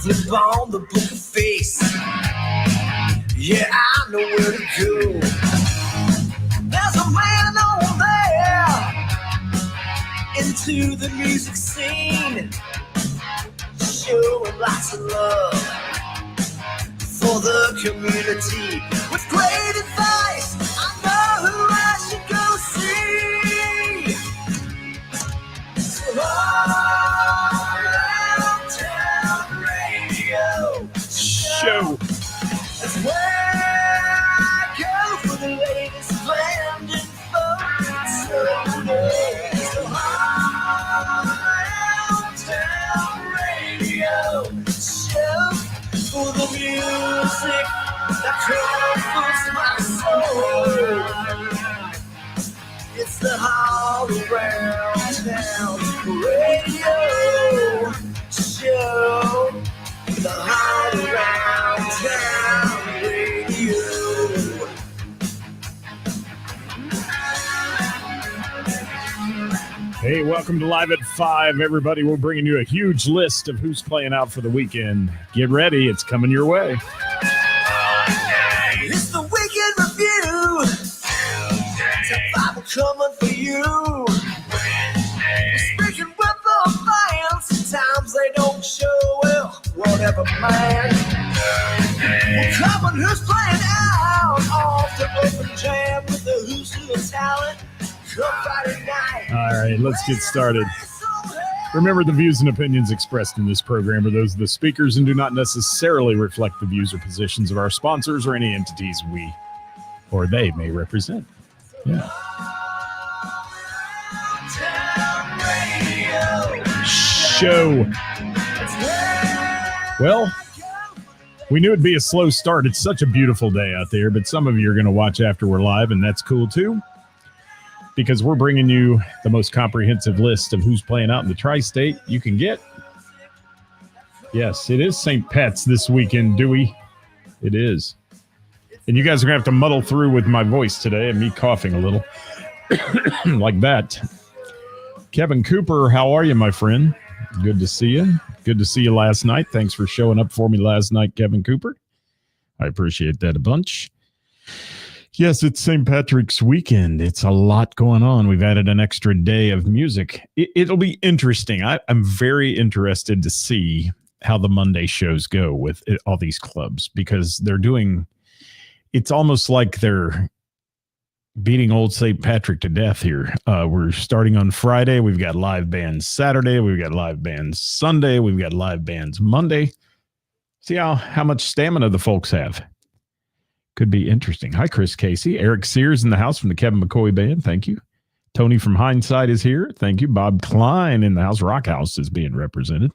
flip on the book of face. Yeah, I know where to go. There's a man over there into the music scene, showing lots of love for the community. With great advice, I know who I should go see. So around town radio show. That's where I go for the latest planned info. So around town radio show for the music that comforts my soul. It's the all around town radio show. The all around town radio. Hey, welcome to Live at 5, everybody. We're bringing you a huge list of who's playing out for the weekend. Get ready. It's coming your way. It's the Weekend Review. Top 5 are coming for you. We're speaking with the fans. Sometimes they don't show well. Whatever, man. We're covering who's playing out. Off the open jam with the who's who of talent. All right, let's get started. Remember, the views and opinions expressed in this program are those of the speakers and do not necessarily reflect the views or positions of our sponsors or any entities we or they may represent. Yeah. Show. Well, we knew it'd be a slow start. It's such a beautiful day out there, but some of you are going to watch after we're live, and that's cool too, because we're bringing you the most comprehensive list of who's playing out in the tri-state you can get. Yes, it is St. Pat's this weekend, Dewey. It is. And you guys are going to have to muddle through with my voice today and me coughing a little. Like that. Kevin Cooper, how are you, my friend? Good to see you. Good to see you last night. Thanks for showing up for me last night, Kevin Cooper. I appreciate that a bunch. Yes, it's St. Patrick's weekend. It's a lot going on. We've added an extra day of music. It'll be interesting. I'm very interested to see how the Monday shows go with all these clubs, because they're doing, it's almost like they're beating old St. Patrick to death here. We're starting on Friday. We've got live bands Saturday. We've got live bands Sunday. We've got live bands Monday. See how much stamina the folks have. Could be interesting. Hi, Chris Casey. Eric Sears in the house from the Kevin McCoy Band. Thank you. Tony from Hindsight is here. Thank you. Bob Klein in the house. Rock House is being represented.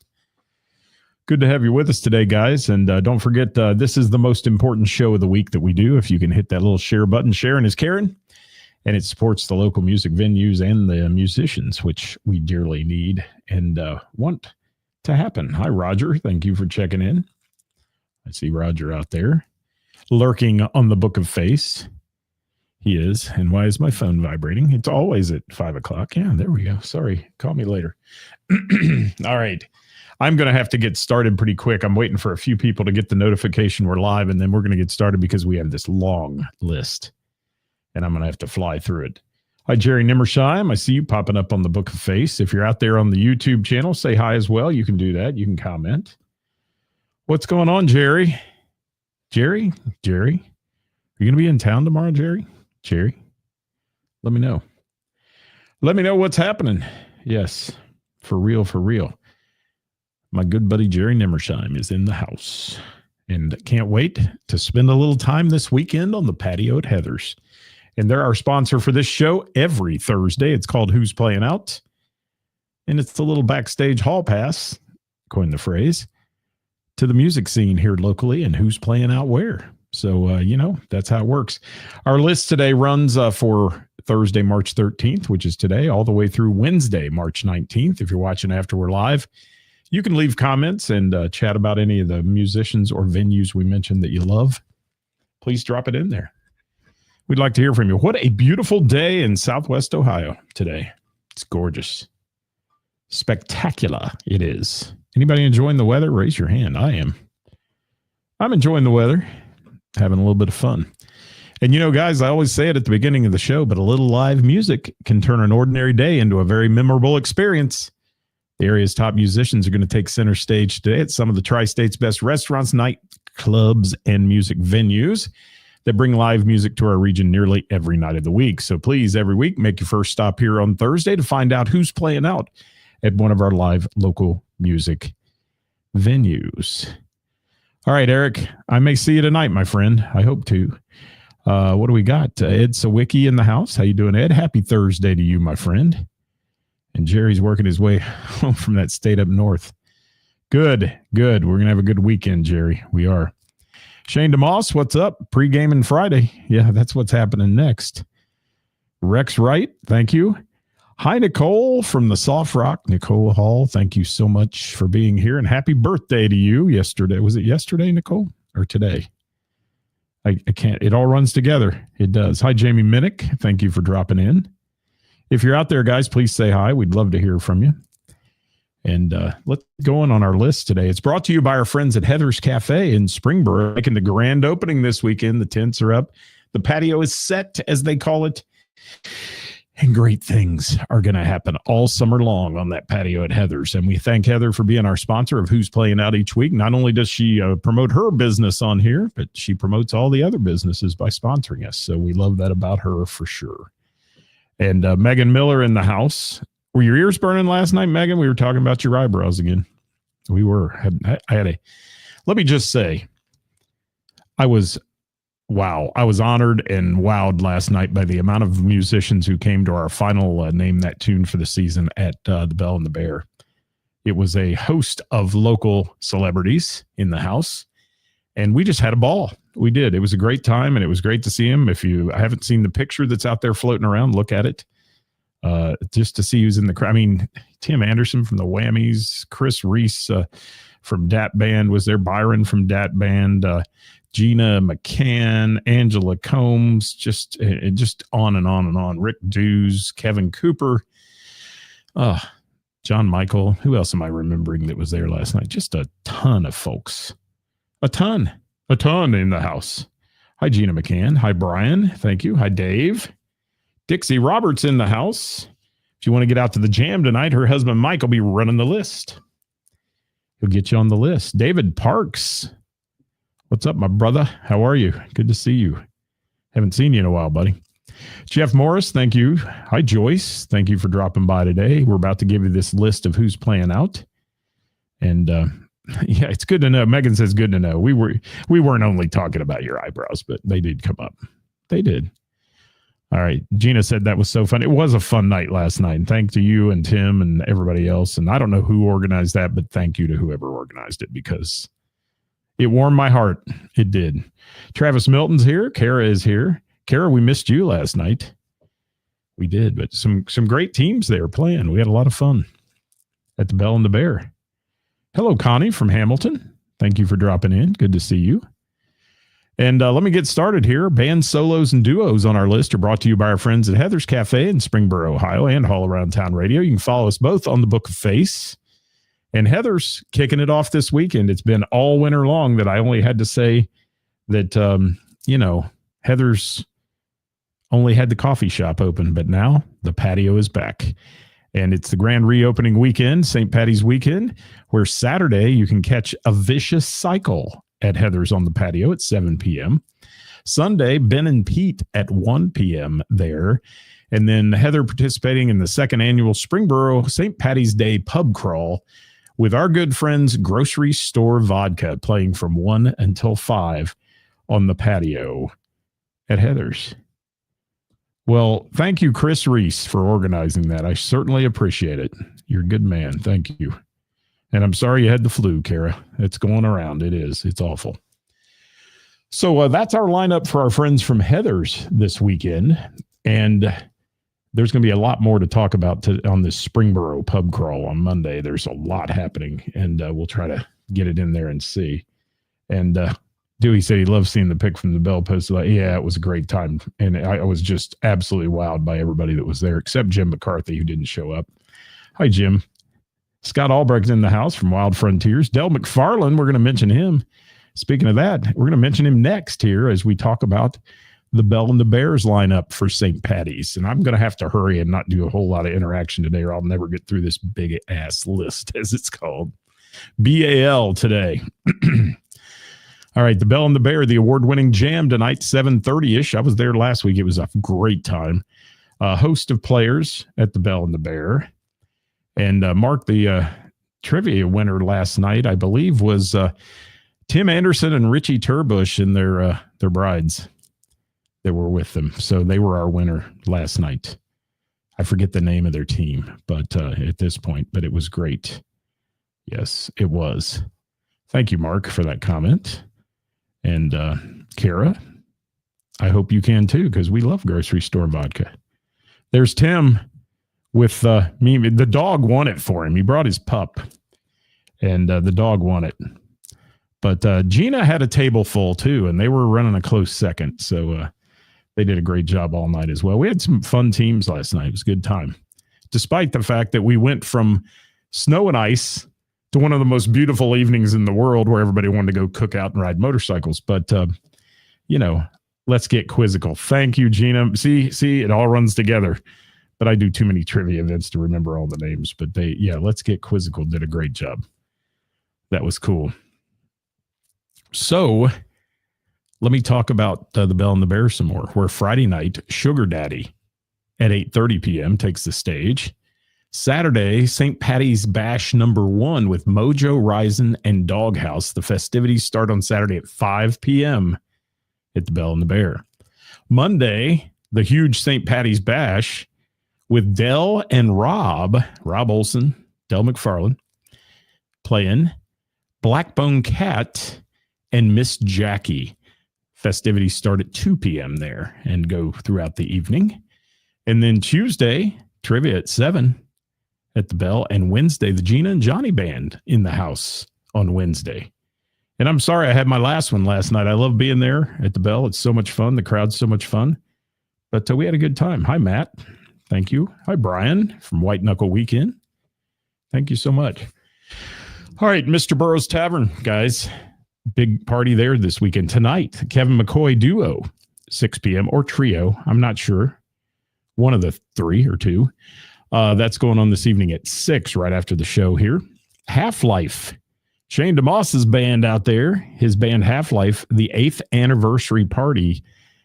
Good to have you with us today, guys. And don't forget, this is the most important show of the week that we do. If you can hit that little share button, sharing is caring. And it supports the local music venues and the musicians, which we dearly need and want to happen. Hi, Roger. Thank you for checking in. I see Roger out there, lurking on the Book of Face. He is. And why is my phone vibrating? It's always at 5 o'clock. Yeah, there we go. Sorry. Call me later. All right. I'm going to have to get started pretty quick. I'm waiting for a few people to get the notification we're live, and then we're going to get started because we have this long list, and I'm going to have to fly through it. Hi, Jerry Nimmersheim. I see you popping up on the Book of Face. If you're out there on the YouTube channel, say hi as well. You can do that. You can comment. What's going on, Jerry? Jerry, are you going to be in town tomorrow, Jerry? Let me know. Let me know what's happening. Yes, for real. My good buddy Jerry Nimmersheim is in the house, and can't wait to spend a little time this weekend on the patio at Heather's. And they're our sponsor for this show every Thursday. It's called Who's Playing Out, and it's the little backstage hall pass, coin the phrase, to the music scene here locally and who's playing out where. So, that's how it works. Our list today runs for Thursday, March 13th, which is today, all the way through Wednesday, March 19th. If you're watching after we're live, you can leave comments and chat about any of the musicians or venues we mentioned that you love. Please drop it in there. We'd like to hear from you. What a beautiful day in Southwest Ohio today. It's gorgeous. Spectacular it is. Anybody enjoying the weather? Raise your hand. I am. I'm enjoying the weather, having a little bit of fun. And, you know, guys, I always say it at the beginning of the show, but a little live music can turn an ordinary day into a very memorable experience. The area's top musicians are going to take center stage today at some of the Tri-State's best restaurants, nightclubs, and music venues that bring live music to our region nearly every night of the week. So please, every week, make your first stop here on Thursday to find out who's playing out at one of our live local music venues. All right, Eric, I may see you tonight, my friend. I hope to. What do we got? Ed Sawicki in the house. How you doing, Ed? Happy Thursday to you, my friend. And Jerry's working his way home from that state up north. Good. We're going to have a good weekend, Jerry. We are. Shane DeMoss, what's up? Pre-gaming Friday. Yeah, that's what's happening next. Rex Wright, thank you. Hi, Nicole from the Soft Rock. Nicole Hall, thank you so much for being here. And happy birthday to you yesterday. Was it yesterday, Nicole, or today? I can't. It all runs together. It does. Hi, Jamie Minnick. Thank you for dropping in. If you're out there, guys, please say hi. We'd love to hear from you. And let's go on our list today. It's brought to you by our friends at Heather's Cafe in Springboro, making the grand opening this weekend. The tents are up. The patio is set, as they call it. And great things are going to happen all summer long on that patio at Heather's. And we thank Heather for being our sponsor of Who's Playing Out each week. Not only does she promote her business on here, but she promotes all the other businesses by sponsoring us. So we love that about her for sure. And Megan Miller in the house. Were your ears burning last night, Megan? We were talking about your eyebrows again. We were. Let me just say, I was honored and wowed last night by the amount of musicians who came to our final Name That Tune for the season at the Bell and the Bear. It was a host of local celebrities in the house, and we just had a ball. We did. It was a great time, and it was great to see him. If you haven't seen the picture that's out there floating around, look at it. Just to see who's in the crowd. I mean, Tim Anderson from the Whammies, Chris Reese from Dat Band was there, Byron from Dat Band, Gina McCann, Angela Combs, just on and on and on. Rick Dews, Kevin Cooper, John Michael. Who else am I remembering that was there last night? Just a ton of folks. A ton in the house. Hi, Gina McCann. Hi, Brian. Thank you. Hi, Dave. Dixie Roberts in the house. If you want to get out to the jam tonight, her husband Mike will be running the list. He'll get you on the list. David Parks. What's up, my brother? How are you? Good to see you. Haven't seen you in a while, buddy. Jeff Morris, thank you. Hi, Joyce. Thank you for dropping by today. We're about to give you this list of who's playing out. And yeah, it's good to know. Megan says good to know. We weren't only talking about your eyebrows, but they did come up. They did. All right. Gina said that was so fun. It was a fun night last night. And thank to you and Tim and everybody else. And I don't know who organized that, but thank you to whoever organized it because it warmed my heart. It did. Travis Milton's here. Kara is here. Kara, we missed you last night. We did, but some great teams there playing. We had a lot of fun at the Bell and the Bear. Hello, Connie from Hamilton. Thank you for dropping in. Good to see you. And let me get started here. Band solos and duos on our list are brought to you by our friends at Heather's Cafe in Springboro, Ohio, and All Around Town Radio. You can follow us both on the Book of Face. And Heather's kicking it off this weekend. It's been all winter long that I only had to say that, Heather's only had the coffee shop open, but now the patio is back. And it's the grand reopening weekend, St. Paddy's weekend, where Saturday you can catch A Vicious Cycle at Heather's on the patio at 7 p.m. Sunday, Ben and Pete at 1 p.m. there. And then Heather participating in the second annual Springboro St. Paddy's Day pub crawl with our good friends Grocery Store Vodka playing from 1 until 5 on the patio at Heather's. Well, thank you, Chris Reese, for organizing that. I certainly appreciate it. You're a good man. Thank you. And I'm sorry you had the flu, Kara. It's going around. It is. It's awful. So that's our lineup for our friends from Heather's this weekend. And there's going to be a lot more to talk about on this Springboro pub crawl on Monday. There's a lot happening, and we'll try to get it in there and see. And Dewey said he loved seeing the pic from the Bell Post. Like, yeah, it was a great time. And I was just absolutely wowed by everybody that was there, except Jim McCarthy, who didn't show up. Hi, Jim. Scott Albrecht in the house from Wild Frontiers. Del McFarland, we're going to mention him. Speaking of that, we're going to mention him next here as we talk about the Bell and the Bears lineup for St. Patty's. And I'm going to have to hurry and not do a whole lot of interaction today, or I'll never get through this big ass list, as it's called. BAL today. All right, the Bell and the Bear, the award-winning jam tonight, 7:30-ish. I was there last week. It was a great time. A host of players at the Bell and the Bear. And Mark, the trivia winner last night, I believe, was Tim Anderson and Richie Turbush and their brides that were with them. So they were our winner last night. I forget the name of their team, but at this point, but it was great. Yes, it was. Thank you, Mark, for that comment. And Kara, I hope you can too, because we love grocery store vodka. There's Tim with me. The dog won it for him. He brought his pup, and the dog won it. But Gina had a table full too, and they were running a close second. So they did a great job all night as well. We had some fun teams last night. It was a good time, despite the fact that we went from snow and ice to one of the most beautiful evenings in the world where everybody wanted to go cook out and ride motorcycles. But, let's get quizzical. Thank you, Gina. See, it all runs together. But I do too many trivia events to remember all the names. But let's get quizzical did a great job. That was cool. So let me talk about the Bell and the Bear some more, where Friday night, Sugar Daddy at 8:30 p.m. takes the stage. Saturday, St. Patty's Bash #1 with Mojo, Rising, and Doghouse. The festivities start on Saturday at 5 p.m. at the Bell and the Bear. Monday, the huge St. Patty's Bash with Del and Rob Olson, Del McFarland, Playin, Blackbone Cat, and Miss Jackie. Festivities start at 2 p.m. there and go throughout the evening. And then Tuesday, trivia at 7 at the Bell, and Wednesday, the Gina and Johnny Band in the house on Wednesday. And I'm sorry I had my last one last night. I love being there at the Bell. It's so much fun. The crowd's so much fun. But we had a good time. Hi, Matt. Thank you. Hi, Brian from White Knuckle Weekend. Thank you so much. All right, Mr. Burroughs Tavern, guys. Big party there this weekend. Tonight, Kevin McCoy Duo, 6 p.m. or Trio. I'm not sure. One of the 3 or 2. That's going on this evening at 6, right after the show here. Half-Life. Shane DeMoss's band out there, his band Half-Life, the 8th anniversary party.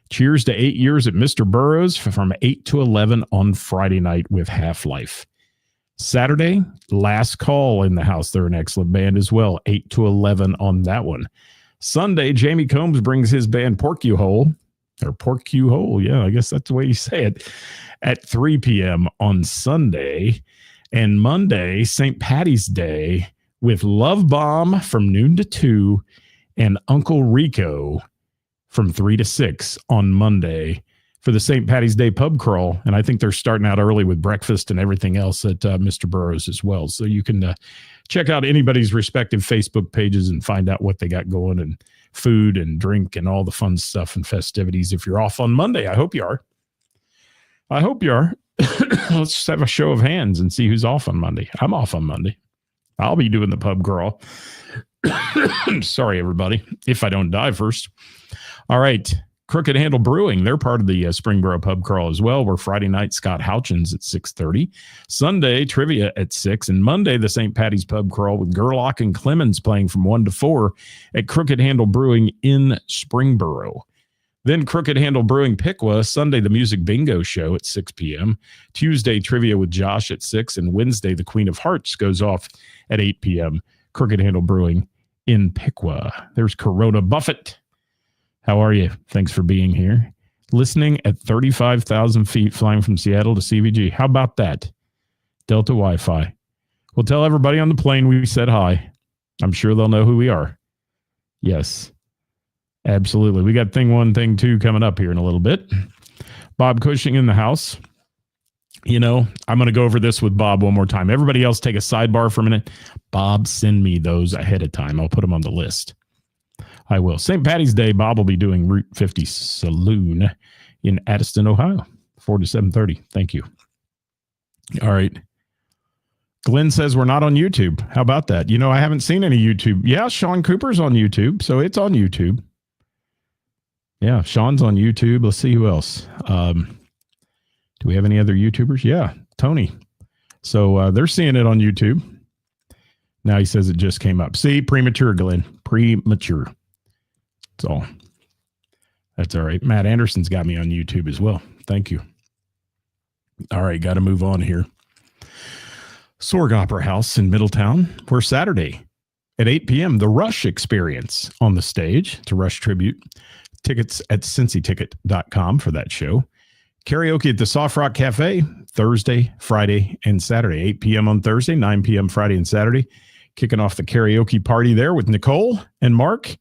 Cheers to 8 years at Mr. Burroughs from 8 to 11 on Friday night with Half-Life. Saturday, Last Call in the house. They're an excellent band as well. 8 to 11 on that one. Sunday, Jamie Combs brings his band Porcupole. Yeah, I guess that's the way you say it. At 3 p.m. on Sunday. And Monday, St. Patty's Day, with Love Bomb from noon to 2 and Uncle Rico from 3 to 6 on Monday for the St. Patty's Day pub crawl. And I think they're starting out early with breakfast and everything else at Mr. Burroughs as well. So you can check out anybody's respective Facebook pages and find out what they got going, and food and drink and all the fun stuff and festivities. If you're off on Monday, I hope you are. Let's just have a show of hands and see who's off on Monday. I'm off on Monday. I'll be doing the pub crawl. Sorry, everybody, if I don't die first. All right. Crooked Handle Brewing, they're part of the Springboro Pub Crawl as well. We're Friday night, Scott Houchins at 6:30. Sunday, trivia at 6. And Monday, the St. Patty's Pub Crawl with Gerlach and Clemens playing from 1 to 4 at Crooked Handle Brewing in Springboro. Then Crooked Handle Brewing Piqua, Sunday, the Music Bingo Show at 6 p.m. Tuesday, trivia with Josh at 6. And Wednesday, the Queen of Hearts goes off at 8 p.m. Crooked Handle Brewing in Piqua. There's Corona Buffett. How are you? Thanks for being here. Listening at 35,000 feet, flying from Seattle to CVG. How about that? Delta Wi-Fi. We'll tell everybody on the plane we said hi. I'm sure they'll know who we are. Yes, absolutely. We got thing 1, thing 2 coming up here in a little bit. Bob Cushing in the house. I'm going to go over this with Bob one more time. Everybody else take a sidebar for a minute. Bob, send me those ahead of time. I'll put them on the list. I will. St. Patty's Day, Bob will be doing Route 50 Saloon in Addiston, Ohio, 4 to 7:30. Thank you. All right. Glenn says we're not on YouTube. How about that? You know, I haven't seen any YouTube. Yeah, Sean Cooper's on YouTube, so it's on YouTube. Yeah, Sean's on YouTube. Let's see who else. Do we have any other YouTubers? Yeah, Tony. So they're seeing it on YouTube. Now he says it just came up. See, premature, Glenn. Premature. That's all. That's all right. Matt Anderson's got me on YouTube as well. Thank you. All right, got to move on here. Sorg Opera House in Middletown, where Saturday at 8 p.m., the Rush Experience on the stage. It's a Rush tribute. Tickets at cincyticket.com for that show. Karaoke at the Soft Rock Cafe, Thursday, Friday, and Saturday. 8 p.m. on Thursday, 9 p.m. Friday and Saturday. Kicking off the karaoke party there with Nicole and Mark,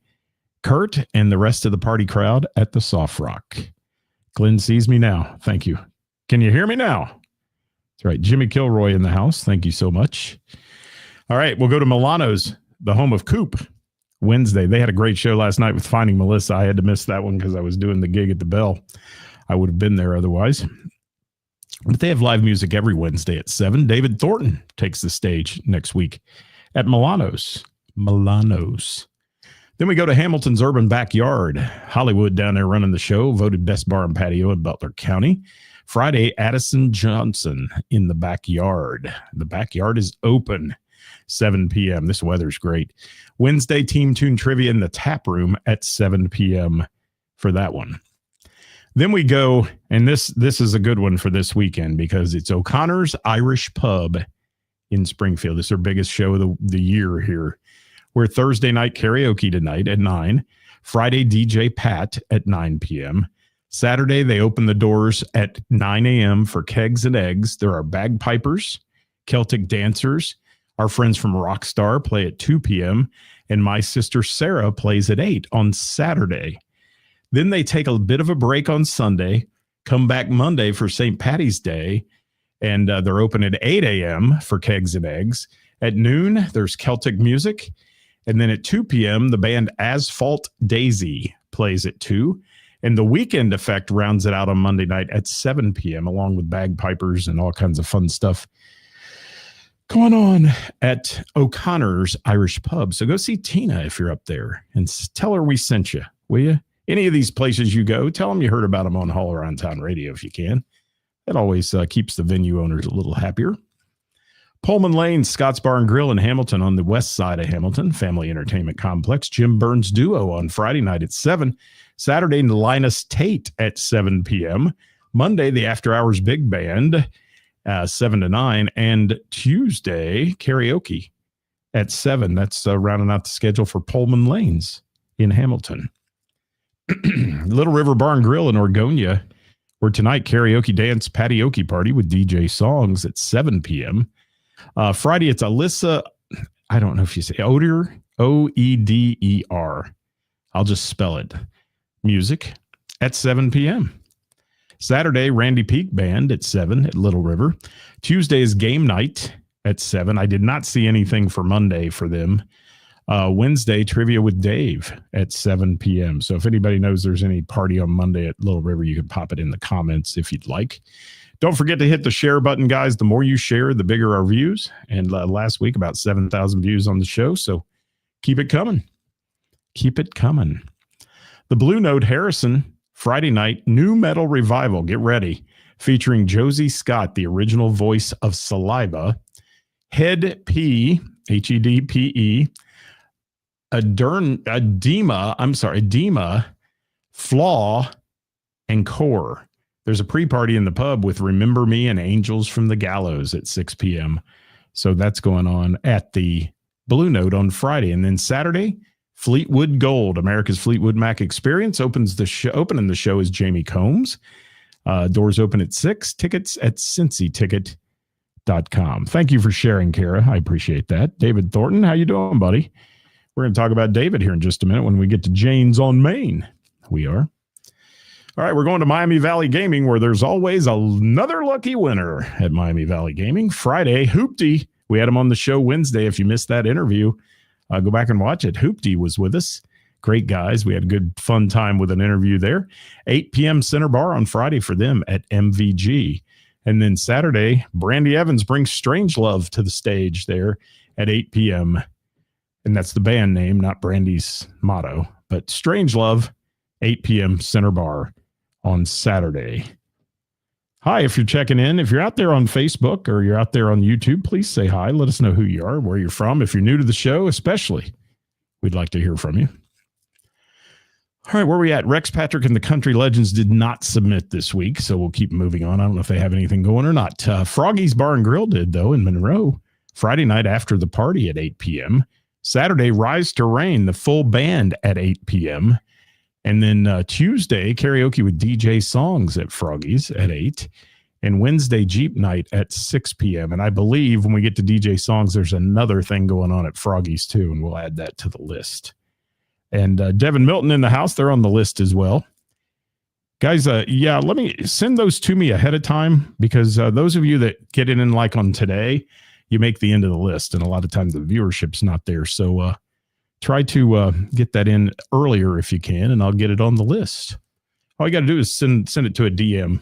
Kurt, and the rest of the party crowd at the Soft Rock. Glenn sees me now. Thank you. Can you hear me now? That's right. Jimmy Kilroy in the house. Thank you so much. All right, we'll go to Milano's, the home of Coop. Wednesday. They had a great show last night with Finding Melissa. I had to miss that one because I was doing the gig at the Bell. I would have been there otherwise. But they have live music every Wednesday at 7. David Thornton takes the stage next week at Milano's. Then we go to Hamilton's Urban Backyard. Hollywood down there running the show, voted best bar and patio in Butler County. Friday, Addison Johnson in the backyard. The backyard is open, 7 p.m. This weather's great. Wednesday, Team Tune Trivia in the Tap Room at 7 p.m. for that one. Then we go, and this is a good one for this weekend because it's O'Connor's Irish Pub in Springfield. It's their biggest show of the year here. We're Thursday night karaoke tonight at 9. Friday, DJ Pat at 9 p.m. Saturday, they open the doors at 9 a.m. for Kegs and Eggs. There are bagpipers, Celtic dancers. Our friends from Rockstar play at 2 p.m. And my sister Sarah plays at 8 on Saturday. Then they take a bit of a break on Sunday, come back Monday for St. Paddy's Day, and they're open at 8 a.m. for Kegs and Eggs. At noon, there's Celtic music. And then at 2 p.m., the band Asphalt Daisy plays at 2. And the Weekend Effect rounds it out on Monday night at 7 p.m., along with bagpipers and all kinds of fun stuff going on at O'Connor's Irish Pub. So go see Tina if you're up there and tell her we sent you, will you? Any of these places you go, tell them you heard about them on All Around Town Radio if you can. That always keeps the venue owners a little happier. Pullman Lane, Scott's Bar and Grill in Hamilton on the west side of Hamilton, Family Entertainment Complex. Jim Burns Duo on Friday night at 7. Saturday, Linus Tate at 7 p.m. Monday, the After Hours Big Band, 7 to 9. And Tuesday, karaoke at 7. That's rounding out the schedule for Pullman Lanes in Hamilton. Little River Bar and Grill in Orgonia, where tonight karaoke dance patioke party with DJ Songs at 7 p.m. Friday, it's Alyssa, I don't know if you say Oder, O-E-D-E-R. I'll just spell it. Music at 7 p.m. Saturday, Randy Peak Band at 7 at Little River. Tuesday is game night at 7. I did not see anything for Monday for them. Wednesday, Trivia with Dave at 7 p.m. So if anybody knows there's any party on Monday at Little River, you can pop it in the comments if you'd like. Don't forget to hit the share button, guys. The more you share, the bigger our views. And last week, about 7,000 views on the show. So keep it coming. Keep it coming. The Blue Note Harrison, Friday night, new metal revival. Get ready. Featuring Josie Scott, the original voice of Saliva. Head P, H-E-D-P-E. Edema, Flaw, and Core. There's a pre-party in the pub with Remember Me and Angels from the Gallows at 6 p.m. So that's going on at the Blue Note on Friday. And then Saturday, Fleetwood Gold, America's Fleetwood Mac Experience. Opening the show is Jamie Combs. Doors open at 6. Tickets at cincyticket.com. Thank you for sharing, Kara. I appreciate that. David Thornton, how you doing, buddy? We're going to talk about David here in just a minute when we get to Jane's on Main. We are. All right, we're going to Miami Valley Gaming, where there's always another lucky winner at Miami Valley Gaming. Friday, Hoopty. We had him on the show Wednesday. If you missed that interview, go back and watch it. Hoopty was with us. Great guys. We had a good, fun time with an interview there. 8 p.m. Center Bar on Friday for them at MVG. And then Saturday, Brandy Evans brings Strange Love to the stage there at 8 p.m. And that's the band name, not Brandy's motto. But Strange Love, 8 p.m. Center Bar on Saturday. Hi, if you're checking in, if you're out there on Facebook or you're out there on YouTube, please say hi. Let us know who you are, where you're from. If you're new to the show, especially, we'd like to hear from you. All right, where are we at? Rex Patrick and the Country Legends did not submit this week, so we'll keep moving on. I don't know if they have anything going or not. Froggy's Bar and Grill did, though, in Monroe. Friday night after the party at 8 p.m. Saturday, Rise to Rain, the full band at 8 p.m. And then Tuesday, karaoke with DJ Songs at Froggy's at 8. And Wednesday, Jeep Night at 6 p.m. And I believe when we get to DJ Songs, there's another thing going on at Froggy's, too, and we'll add that to the list. And Devin Milton in the house, they're on the list as well. Guys, let me send those to me ahead of time, because those of you that get in like on today, you make the end of the list. And a lot of times the viewership's not there. So try to get that in earlier if you can, and I'll get it on the list. All you got to do is send it to a DM,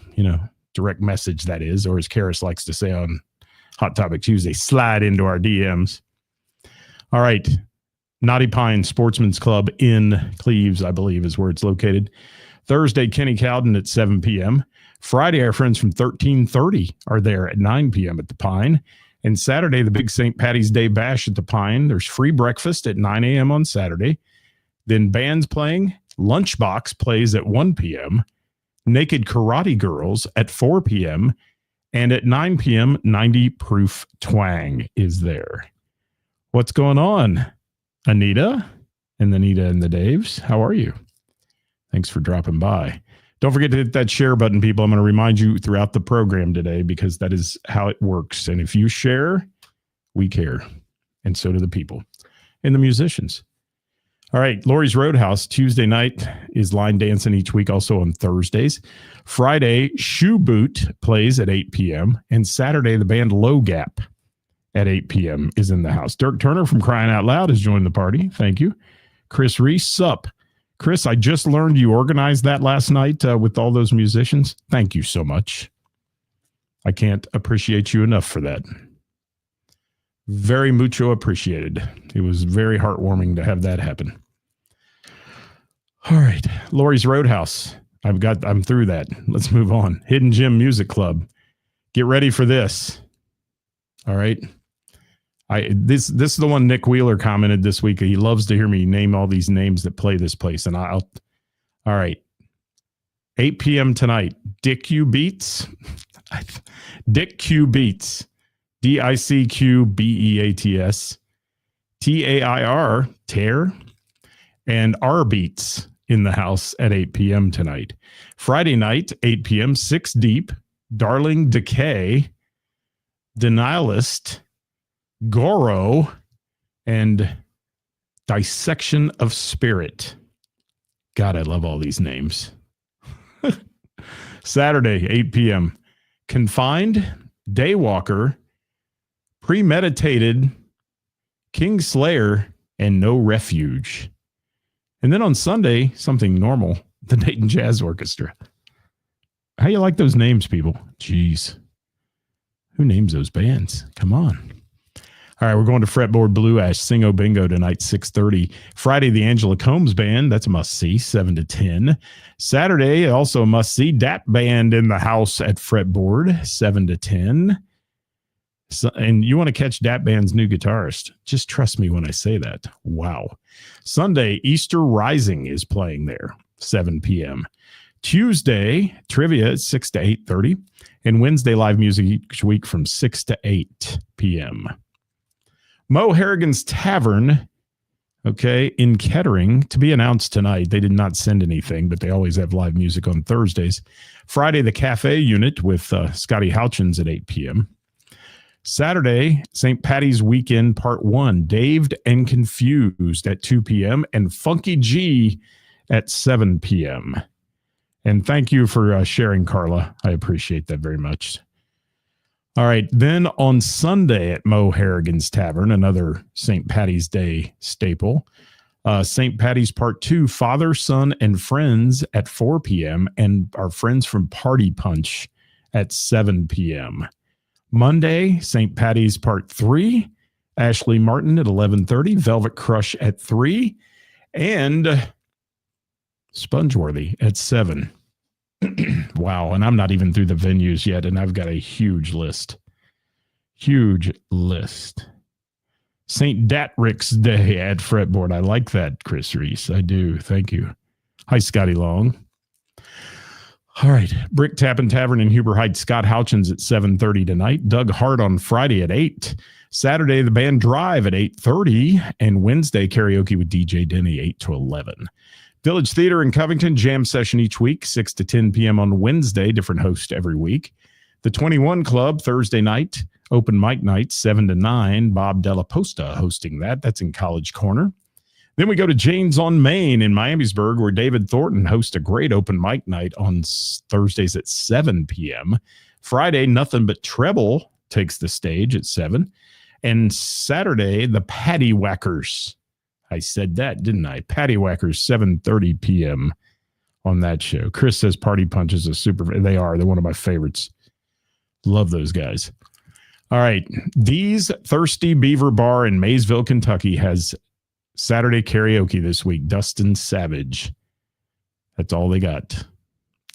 direct message, that is, or as Karis likes to say on Hot Topic Tuesday, slide into our DMs. All right. Knotty Pine Sportsman's Club in Cleves, I believe, is where it's located. Thursday, Kenny Cowden at 7 p.m. Friday, our friends from 1330 are there at 9 p.m. at the Pine. And Saturday, the big St. Patty's Day Bash at the Pine. There's free breakfast at 9 a.m. on Saturday. Then bands playing. Lunchbox plays at 1 p.m. Naked Karate Girls at 4 p.m. And at 9 p.m., 90 Proof Twang is there. What's going on? Anita and the Daves, how are you? Thanks for dropping by. Don't forget to hit that share button, people. I'm going to remind you throughout the program today, because that is how it works. And if you share, we care. And so do the people and the musicians. All right, Lori's Roadhouse, Tuesday night is line dancing each week, also on Thursdays. Friday, Shoe Boot plays at 8 p.m. And Saturday, the band Low Gap at 8 p.m. is in the house. Dirk Turner from Crying Out Loud has joined the party. Thank you. Chris Reese, sup? Chris, I just learned you organized that last night with all those musicians. Thank you so much. I can't appreciate you enough for that. Very mucho appreciated. It was very heartwarming to have that happen. All right. Lori's Roadhouse. I'm through that. Let's move on. Hidden Gem Music Club. Get ready for this. All right. This is the one Nick Wheeler commented this week. He loves to hear me name all these names that play this place. And all right. 8 p.m. tonight. Dick Q Beats. Dick Q Beats. DICQBEATS. TAIR. Tear. And R Beats in the house at 8 p.m. tonight. Friday night, 8 p.m. 6 Deep. Darling Decay. Denialist. Goro, and Dissection of Spirit. God, I love all these names. Saturday, 8 p.m. Confined, Daywalker, Premeditated, King Slayer, and No Refuge. And then on Sunday, something normal, the Dayton Jazz Orchestra. How you like those names, people? Jeez. Who names those bands? Come on. All right, we're going to Fretboard Blue Ash, Singo Bingo tonight, 6:30. Friday, the Angela Combs Band. That's a must-see, 7 to 10. Saturday, also a must-see, Dat Band in the house at Fretboard, 7 to 10. So, and you want to catch Dat Band's new guitarist. Just trust me when I say that. Wow. Sunday, Easter Rising is playing there, 7 p.m. Tuesday, trivia at 6 to 8:30. And Wednesday, live music each week from 6 to 8 p.m. Mo Harrigan's Tavern, in Kettering, to be announced tonight. They did not send anything, but they always have live music on Thursdays. Friday, the Cafe Unit with Scotty Houchins at 8 p.m. Saturday, St. Patty's Weekend Part 1, Daved and Confused at 2 p.m. and Funky G at 7 p.m. And thank you for sharing, Carla. I appreciate that very much. All right. Then on Sunday at Mo Harrigan's Tavern, another St. Patty's Day staple, St. Patty's Part 2, Father, Son, and Friends at 4 p.m. and our friends from Party Punch at 7 p.m. Monday, St. Paddy's Part 3, Ashley Martin at 11:30, Velvet Crush at 3, and Spongeworthy at 7. Wow, and I'm not even through the venues yet, and I've got a huge list. Huge list. St. Datrick's Day at Fretboard. I like that, Chris Reese. I do. Thank you. Hi, Scotty Long. All right. Brick Tappin' Tavern in Huber Heights. Scott Houchins at 7:30 tonight. Doug Hart on Friday at 8. Saturday, the band Drive at 8:30. And Wednesday, karaoke with DJ Denny, 8 to 11. Village Theater in Covington, jam session each week, 6 to 10 p.m. on Wednesday. Different host every week. The 21 Club, Thursday night. Open mic night, 7 to 9. Bob Della Posta hosting that. That's in College Corner. Then we go to Jane's on Main in Miamisburg, where David Thornton hosts a great open mic night on Thursdays at 7 p.m. Friday, Nothing But Treble takes the stage at 7. And Saturday, the Paddy Whackers. I said that, didn't I? Paddy Whackers, 7:30 p.m. on that show. Chris says Party Punch is a super... They are. They're one of my favorites. Love those guys. All right. Dee's Thirsty Beaver Bar in Maysville, Kentucky has Saturday karaoke this week. Dustin Savage. That's all they got.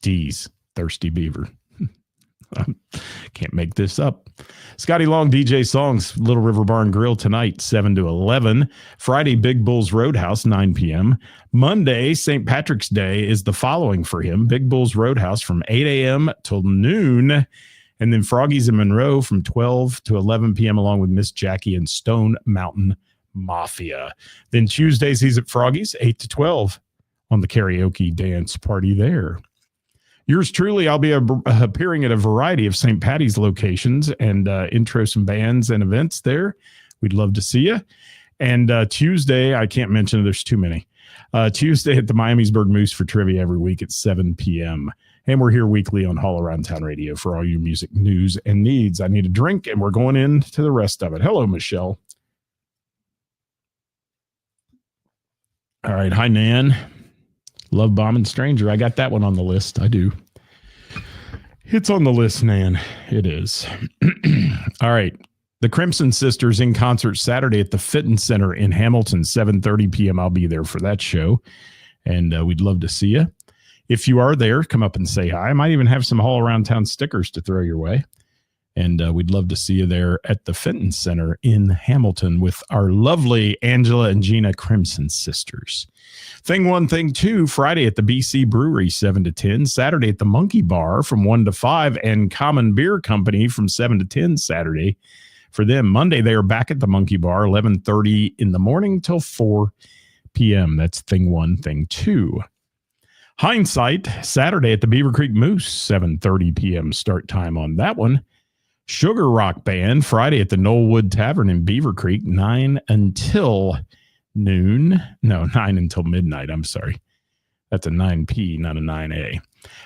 Dee's Thirsty Beaver. Can't make this up. Scotty Long DJ Songs, Little River Bar and Grill tonight, 7 to 11. Friday, Big Bulls Roadhouse, 9 p.m. Monday, St. Patrick's Day is the following for him. Big Bulls Roadhouse from 8 a.m. till noon. And then Froggy's in Monroe from 12 to 11 p.m. along with Miss Jackie and Stone Mountain Mafia. Then Tuesdays, he's at Froggy's, 8 to 12 on the karaoke dance party there. Yours truly, I'll be appearing at a variety of St. Paddy's locations and intro some bands and events there. We'd love to see you. And Tuesday, I can't mention, there's too many. Tuesday at the Miamisburg Moose for trivia every week at 7 p.m. And we're here weekly on All Around Town Radio for all your music news and needs. I need a drink, and we're going into the rest of it. Hello, Michelle. All right. Hi, Nan. Love Bombing Stranger. I got that one on the list. I do. It's on the list, Nan. It is. All right. The Crimson Sisters in concert Saturday at the Fitness Center in Hamilton, 7:30 p.m. I'll be there for that show, and we'd love to see you. If you are there, come up and say hi. I might even have some All Around Town stickers to throw your way. And we'd love to see you there at the Fenton Center in Hamilton with our lovely Angela and Gina Crimson Sisters. Thing one, thing two, Friday at the BC Brewery, 7 to 10. Saturday at the Monkey Bar from 1 to 5. And Common Beer Company from 7 to 10 Saturday for them. Monday, they are back at the Monkey Bar, 11:30 in the morning till 4 p.m. That's thing one, thing two. Hindsight, Saturday at the Beaver Creek Moose, 7:30 p.m. start time on that one. Sugar Rock Band, Friday at the Knollwood Tavern in Beaver Creek, 9 until noon. No, 9 until midnight. I'm sorry. That's a 9P, not a 9A.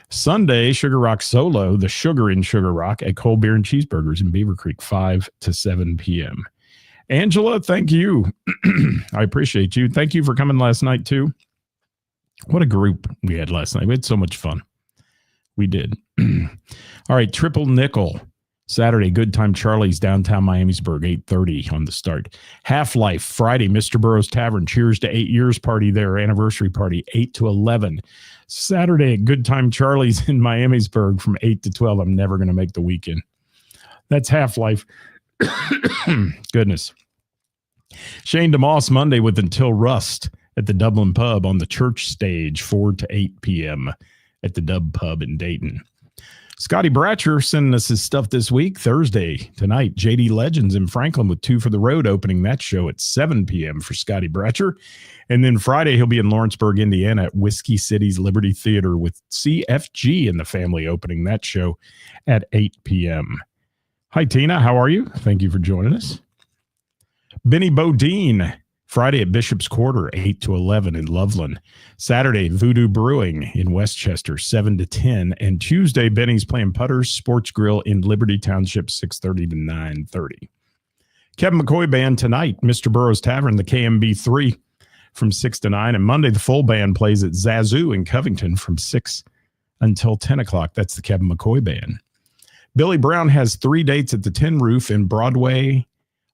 Sunday, Sugar Rock Solo, the Sugar in Sugar Rock at Cold Beer and Cheeseburgers in Beaver Creek, 5 to 7 p.m. Angela, thank you. I appreciate you. Thank you for coming last night, too. What a group we had last night. We had so much fun. We did. All right, Triple Nickel. Saturday, Good Time Charlie's downtown Miamisburg, 8:30 on the start. Half-Life, Friday, Mr. Burroughs Tavern. Cheers to 8 years party there, anniversary party, 8 to 11. Saturday, Good Time Charlie's in Miamisburg from 8 to 12. I'm never going to make the weekend. That's Half-Life. Goodness. Shane DeMoss, Monday with Until Rust at the Dublin Pub on the church stage, 4 to 8 p.m. at the Dub Pub in Dayton. Scotty Bratcher sending us his stuff this week. Thursday, tonight, JD Legends in Franklin with Two for the Road opening that show at 7 p.m. for Scotty Bratcher. And then Friday, he'll be in Lawrenceburg, Indiana at Whiskey City's Liberty Theater with CFG and the family opening that show at 8 p.m. Hi, Tina. How are you? Thank you for joining us. Benny Bodine, Friday at Bishop's Quarter, 8 to 11 in Loveland. Saturday, Voodoo Brewing in Westchester, 7 to 10. And Tuesday, Benny's playing Putters Sports Grill in Liberty Township, 6:30 to 9:30. Kevin McCoy Band tonight, Mr. Burroughs Tavern, the KMB3 from 6 to 9. And Monday, the full band plays at Zazu in Covington from 6 until 10 o'clock. That's the Kevin McCoy Band. Billy Brown has 3 dates at the Tin Roof on Broadway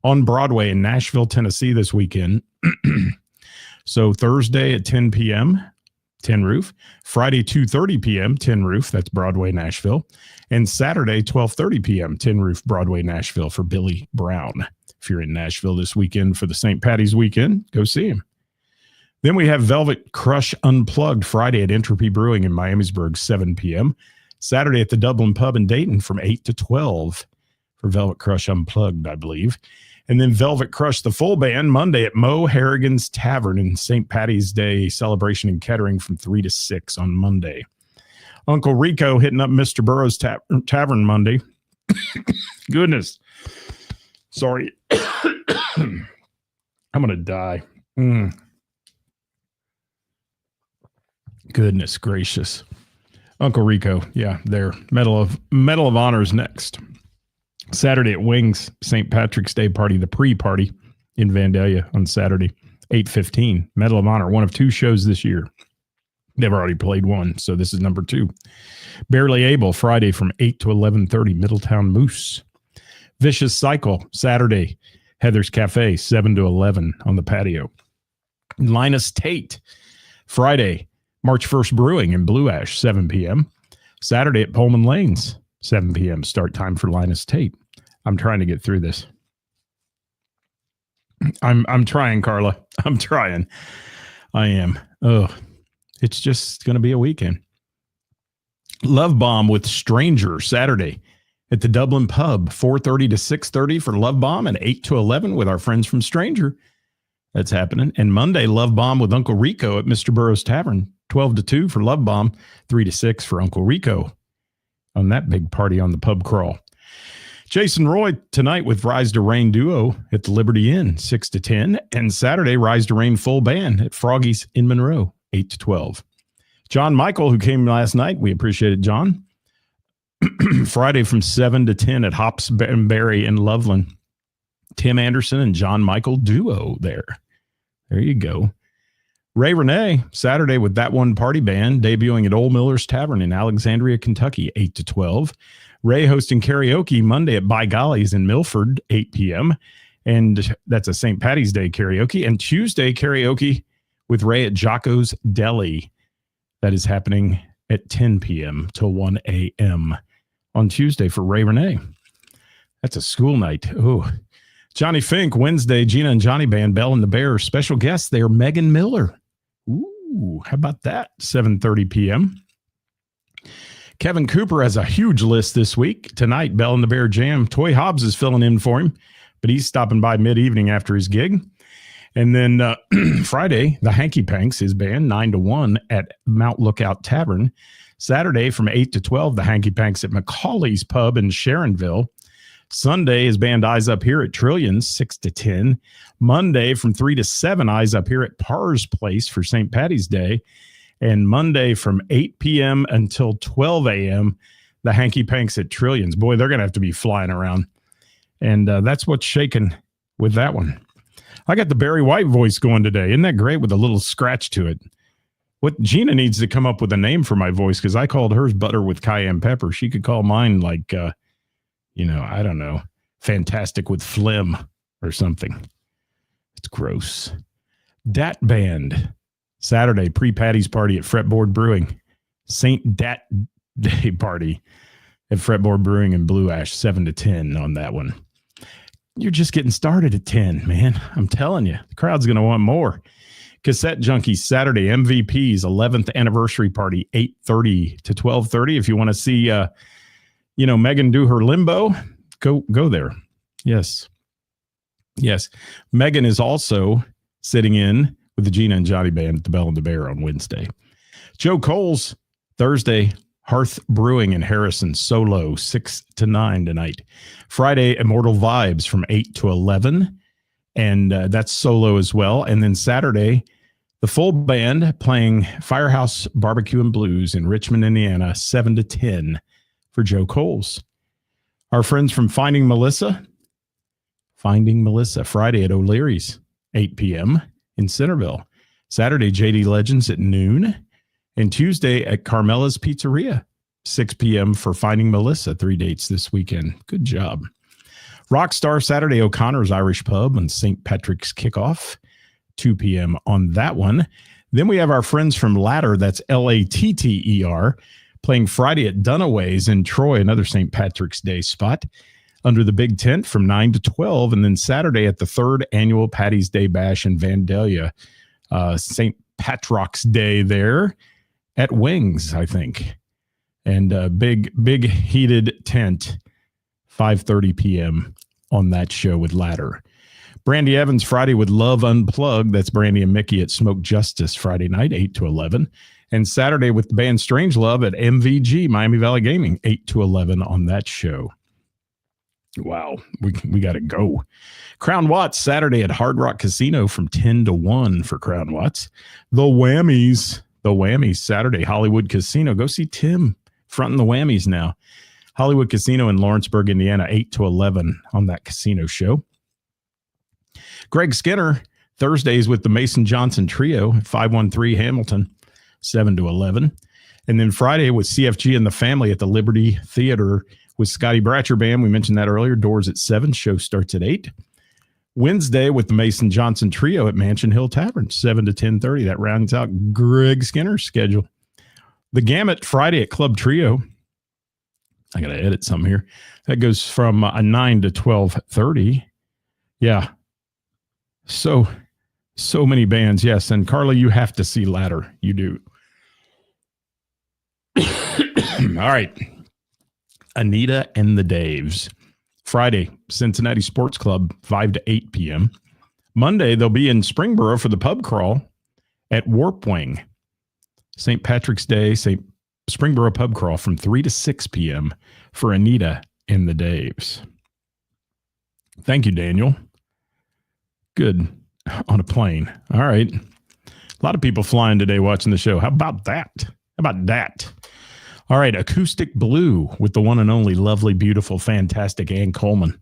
in Nashville, Tennessee this weekend. So Thursday at 10 p.m., Tin Roof. Friday, 2:30 p.m., Tin Roof. That's Broadway, Nashville. And Saturday, 12:30 p.m., Tin Roof, Broadway, Nashville for Billy Brown. If you're in Nashville this weekend for the St. Paddy's weekend, go see him. Then we have Velvet Crush Unplugged Friday at Entropy Brewing in Miamisburg, 7 p.m. Saturday at the Dublin Pub in Dayton from 8 to 12 for Velvet Crush Unplugged, I believe. And then Velvet Crush, the full band, Monday at Mo Harrigan's Tavern in St. Paddy's Day celebration in Kettering from 3 to 6 on Monday. Uncle Rico hitting up Mr. Burroughs Tavern Monday. Goodness. Sorry. I'm going to die. Goodness gracious. Uncle Rico. Yeah, there. Medal of Honor's next. Saturday at Wings, St. Patrick's Day party, the pre-party in Vandalia on Saturday, 8:15. Medal of Honor, one of 2 shows this year. They've already played one, so this is number 2. Barely Able, Friday from 8 to 11:30, Middletown Moose. Vicious Cycle, Saturday, Heather's Cafe, 7 to 11 on the patio. Linus Tate, Friday, March 1st Brewing in Blue Ash, 7 p.m. Saturday at Pullman Lanes, 7 p.m. start time for Linus Tate. I'm trying to get through this. I'm trying, Carla. I'm trying. I am. Oh, it's just going to be a weekend. Love Bomb with Stranger, Saturday at the Dublin Pub, 4:30 to 6:30 for Love Bomb and 8 to 11 with our friends from Stranger. That's happening. And Monday, Love Bomb with Uncle Rico at Mr. Burroughs Tavern, 12 to 2 for Love Bomb, 3 to 6 for Uncle Rico on that big party on the pub crawl. Jason Roy tonight with Rise to Rain Duo at the Liberty Inn, 6 to 10. And Saturday, Rise to Rain full band at Froggy's in Monroe, 8 to 12. John Michael, who came last night, we appreciate it, John. Friday from 7 to 10 at Hops and Berry in Loveland. Tim Anderson and John Michael Duo there. There you go. Ray Renee, Saturday with That One Party Band, debuting at Old Miller's Tavern in Alexandria, Kentucky, 8 to 12. Ray hosting karaoke Monday at By Gollies in Milford, 8 p.m. And that's a St. Paddy's Day karaoke. And Tuesday karaoke with Ray at Jocko's Deli. That is happening at 10 p.m. till 1 a.m. on Tuesday for Ray Renee. That's a school night. Oh, Johnny Fink, Wednesday, Gina and Johnny Band, Bell and the Bear. Special guest there, Megan Miller. Ooh, how about that? 7:30 p.m. Kevin Cooper has a huge list this week. Tonight, Bell and the Bear Jam. Toy Hobbs is filling in for him, but he's stopping by mid-evening after his gig. And then Friday, the Hanky Panks, his band, 9 to 1 at Mount Lookout Tavern. Saturday from 8 to 12, the Hanky Panks at Macaulay's Pub in Sharonville. Sunday, his band Eyes Up Here at Trillions, 6 to 10. Monday from 3 to 7, Eyes Up Here at Parr's Place for St. Paddy's Day. And Monday from 8 p.m. until 12 a.m., the Hanky Panks at Trillions. Boy, they're going to have to be flying around. And that's what's shaking with that one. I got the Barry White voice going today. Isn't that great with a little scratch to it? What Gina needs to come up with a name for my voice, because I called hers Butter with Cayenne Pepper. She could call mine like, I don't know, Fantastic with Phlegm or something. It's gross. Dat Band, Saturday, pre-Paddy's party at Fretboard Brewing. St. Dat Day party at Fretboard Brewing in Blue Ash, 7 to 10 on that one. You're just getting started at 10, man. I'm telling you, the crowd's going to want more. Cassette Junkies, Saturday, MVP's 11th anniversary party, 8:30 to 12:30. If you want to see, Megan do her limbo, go there. Yes. Megan is also sitting in with the Gina and Johnny Band at the Bell and the Bear on Wednesday. Joe Coles, Thursday, Hearth Brewing in Harrison, solo, 6 to 9 tonight. Friday, Immortal Vibes from 8 to 11, and that's solo as well. And then Saturday, the full band playing Firehouse Barbecue and Blues in Richmond, Indiana, 7 to 10 for Joe Coles. Our friends from Finding Melissa, Friday at O'Leary's, 8 p.m. in Centerville. Saturday, JD Legends at noon. And Tuesday at Carmela's Pizzeria, 6 p.m. for Finding Melissa. 3 dates this weekend. Good job. Rockstar Saturday, O'Connor's Irish Pub on St. Patrick's Kickoff. 2 p.m. on that one. Then we have our friends from Ladder, that's Latter, playing Friday at Dunaway's in Troy, another St. Patrick's Day spot, under the big tent from 9 to 12. And then Saturday at the 3rd annual Paddy's Day Bash in Vandalia, St. Patrick's Day there at Wings, I think. And big heated tent, 5:30 p.m. on that show with Ladder. Brandy Evans Friday with Love Unplugged. That's Brandy and Mickey at Smoke Justice Friday night, 8 to 11. And Saturday with the band Strange Love at MVG, Miami Valley Gaming, 8 to 11 on that show. Wow, we got to go. Crown Watts Saturday at Hard Rock Casino from 10 to 1 for Crown Watts. The Whammies Saturday, Hollywood Casino. Go see Tim fronting the Whammies now. Hollywood Casino in Lawrenceburg, Indiana, 8 to 11 on that casino show. Greg Skinner, Thursdays with the Mason Johnson Trio, 513 Hamilton, 7 to 11. And then Friday with CFG and the Family at the Liberty Theater with Scotty Bratcher Band. We mentioned that earlier. Doors at 7. Show starts at 8. Wednesday with the Mason Johnson Trio at Mansion Hill Tavern, 7 to 10:30. That rounds out Greg Skinner's schedule. The Gamut Friday at Club Trio. I got to edit something here. That goes from 9 to 12:30. Yeah. So many bands. Yes. And Carla, you have to see Ladder. You do. All right. Anita and the Daves. Friday, Cincinnati Sports Club, 5 to 8 p.m. Monday, they'll be in Springboro for the pub crawl at Warp Wing. St. Patrick's Day, Springboro pub crawl from 3 to 6 p.m. for Anita and the Daves. Thank you, Daniel. Good. On a plane. All right. A lot of people flying today watching the show. How about that? All right. Acoustic Blue with the one and only lovely, beautiful, fantastic Ann Coleman.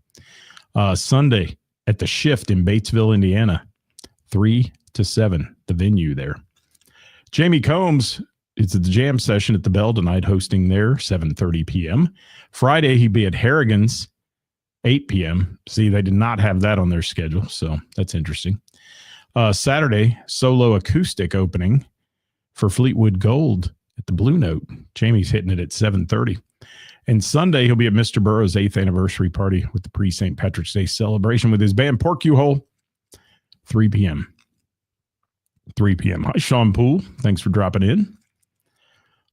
Sunday at the Shift in Batesville, Indiana. 3 to 7, the venue there. Jamie Combs, it's at the jam session at the Bell tonight, hosting there, 7:30 p.m. Friday, he'd be at Harrigan's, 8 p.m. See, they did not have that on their schedule, so that's interesting. Saturday, solo acoustic opening for Fleetwood Gold at the Blue Note. Jamie's hitting it at 7:30. And Sunday, he'll be at Mr. Burroughs' 8th anniversary party with the pre-St. Patrick's Day celebration with his band Pork You Hole, 3 p.m. 3 p.m. Hi, Sean Poole. Thanks for dropping in.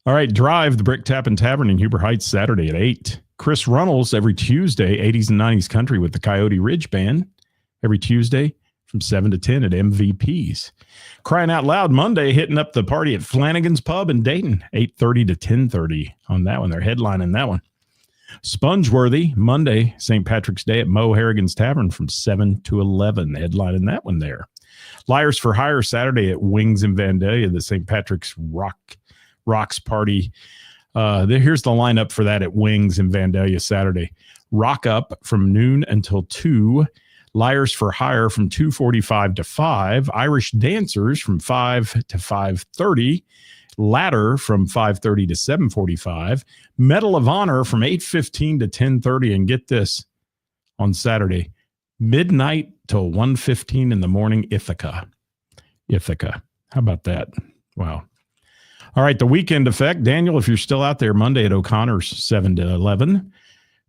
All right, Drive, the Brick Tap and Tavern in Huber Heights, Saturday at 8. Chris Runnels every Tuesday, 80s and 90s country with the Coyote Ridge Band, every Tuesday from 7 to 10 at MVP's. Crying Out Loud Monday, hitting up the party at Flanagan's Pub in Dayton, 8:30 to 10:30 on that one. They're headlining that one. Spongeworthy Monday, St. Patrick's Day at Mo Harrigan's Tavern from 7 to 11, headlining that one there. Liars for Hire Saturday at Wings in Vandalia, the St. Patrick's Rocks party. Here's the lineup for that at Wings in Vandalia Saturday. Rock Up from noon until 2. Liars for Hire from 2:45 to 5. Irish Dancers from 5 to 5:30. Ladder from 5:30 to 7:45. Medal of Honor from 8:15 to 10:30. And get this, on Saturday, midnight till 1:15 in the morning, Ithaca. How about that? Wow. All right, the Weekend Effect. Daniel, if you're still out there, Monday at O'Connor's, 7 to 11.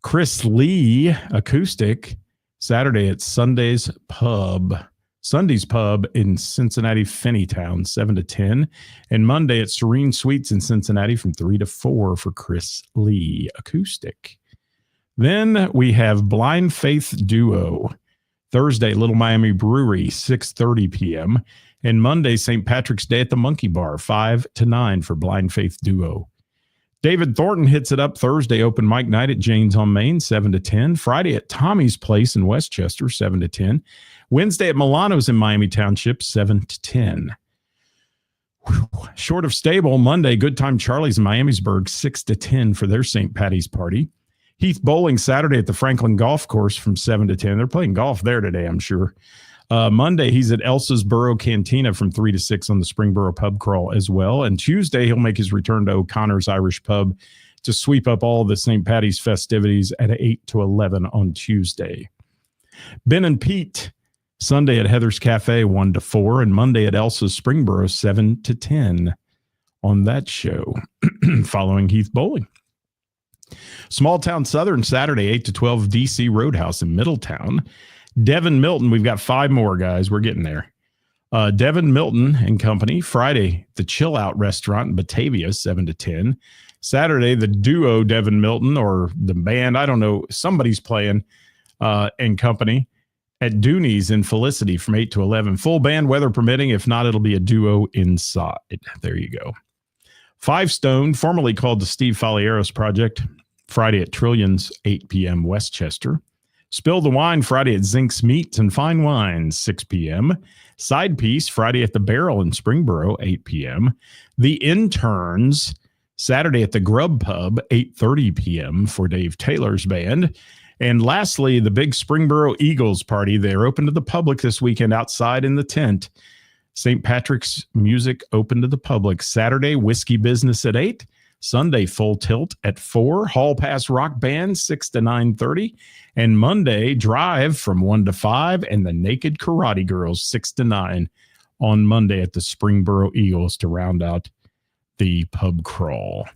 Chris Lee, acoustic, Saturday at Sunday's Pub in Cincinnati, Finneytown, 7 to 10. And Monday at Serene Suites in Cincinnati from 3 to 4 for Chris Lee, acoustic. Then we have Blind Faith Duo. Thursday, Little Miami Brewery, 6:30 p.m. And Monday, St. Patrick's Day at the Monkey Bar, 5 to 9 for Blind Faith Duo. David Thornton hits it up Thursday, open mic night at Jane's on Main, 7 to 10. Friday at Tommy's Place in Westchester, 7 to 10. Wednesday at Milano's in Miami Township, 7 to 10. Whew. Short of Stable, Monday, Good Time Charlie's in Miamisburg, 6 to 10 for their St. Patty's party. Heath Bowling Saturday at the Franklin Golf Course from 7 to 10. They're playing golf there today, I'm sure. Monday, he's at Elsa's Borough Cantina from 3 to 6 on the Springboro Pub Crawl as well. And Tuesday, he'll make his return to O'Connor's Irish Pub, to sweep up all the St. Paddy's festivities at 8 to 11 on Tuesday. Ben and Pete, Sunday at Heather's Cafe, 1 to 4, and Monday at Elsa's Springboro, 7 to 10 on that show, following Heath Bowling. Small Town Southern, Saturday, 8 to 12, DC Roadhouse in Middletown. Devin Milton, we've got 5 more, guys. We're getting there. Devin Milton and Company, Friday, the Chill Out Restaurant in Batavia, 7 to 10. Saturday, the duo Devin Milton, or the band, I don't know, somebody's playing, and Company at Dooney's in Felicity from 8 to 11. Full band, weather permitting. If not, it'll be a duo inside. There you go. Five Stone, formerly called the Steve Folieros Project, Friday at Trillions, 8 p.m. Westchester. Spill the Wine, Friday at Zink's Meats and Fine Wines, 6 p.m. Side Piece, Friday at the Barrel in Springboro, 8 p.m. The Interns, Saturday at the Grub Pub, 8:30 p.m. for Dave Taylor's band. And lastly, the big Springboro Eagles party. They're open to the public this weekend outside in the tent. St. Patrick's Music open to the public. Saturday, Whiskey Business at 8. Sunday, Full Tilt at 4. Hall Pass Rock Band, 6 to 9:30. And Monday, Drive from 1 to 5. And the Naked Karate Girls, 6 to 9 on Monday at the Springboro Eagles to round out the pub crawl.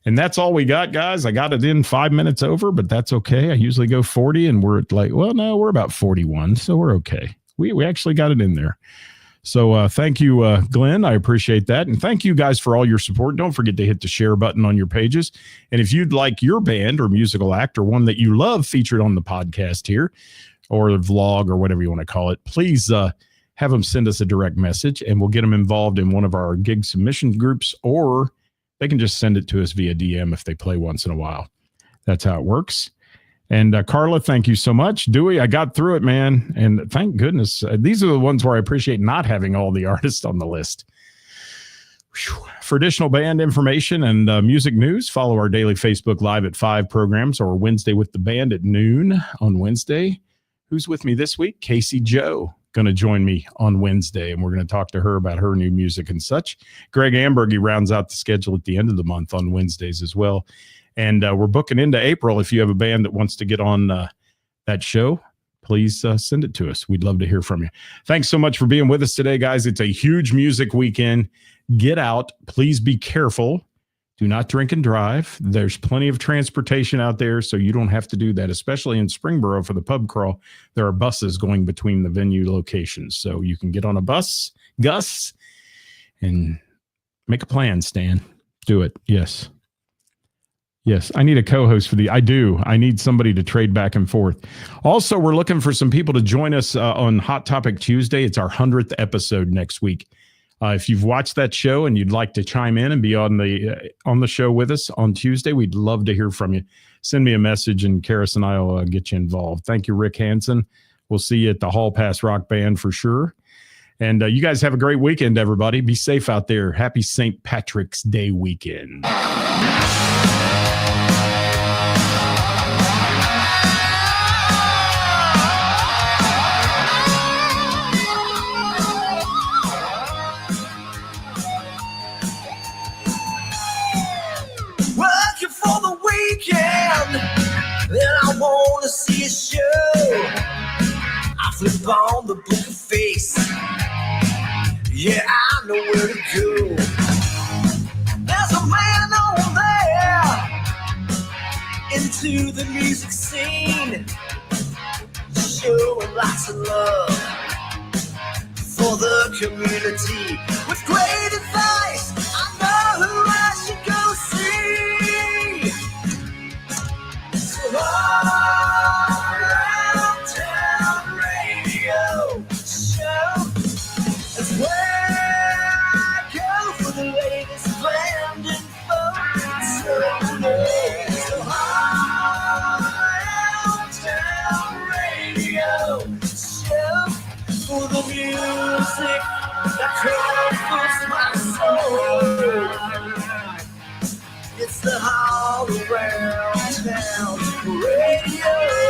And that's all we got, guys. I got it in 5 minutes over, but that's okay. I usually go 40, and we're like, well, no, we're about 41, so we're okay. We actually got it in there. So thank you, Glenn. I appreciate that. And thank you guys for all your support. Don't forget to hit the share button on your pages. And if you'd like your band or musical act or one that you love featured on the podcast here or the vlog or whatever you want to call it, please have them send us a direct message and we'll get them involved in one of our gig submission groups, or they can just send it to us via DM if they play once in a while. That's how it works. And Carla, thank you so much. Dewey, I got through it, man. And thank goodness. These are the ones where I appreciate not having all the artists on the list. Whew. For additional band information and music news, follow our daily Facebook Live at 5 programs, or Wednesday with the band at noon on Wednesday. Who's with me this week? Casey Joe, going to join me on Wednesday, and we're going to talk to her about her new music and such. Greg Ambergy rounds out the schedule at the end of the month on Wednesdays as well. And we're booking into April. If you have a band that wants to get on that show, please send it to us. We'd love to hear from you. Thanks so much for being with us today, guys. It's a huge music weekend. Get out. Please be careful. Do not drink and drive. There's plenty of transportation out there, so you don't have to do that, especially in Springboro for the pub crawl. There are buses going between the venue locations, so you can get on a bus, Gus, and make a plan, Stan. Do it. Yes. Yes, I need a co-host for I do. I need somebody to trade back and forth. Also, we're looking for some people to join us on Hot Topic Tuesday. It's our 100th episode next week. If you've watched that show and you'd like to chime in and be on the show with us on Tuesday, we'd love to hear from you. Send me a message and Karis and I will get you involved. Thank you, Rick Hansen. We'll see you at the Hall Pass Rock Band for sure. And you guys have a great weekend, everybody. Be safe out there. Happy St. Patrick's Day weekend. Working for the weekend, then I want to see a show. I flip on the book of face, yeah, I know where to go. There's a man over there into the music scene, showing lots of love for the community. With great advice, I know who I should go see. So all around town radio show is where I go for the latest band info. So all around town radio show for the music that comforts my soul. It's the All Around Town Radio.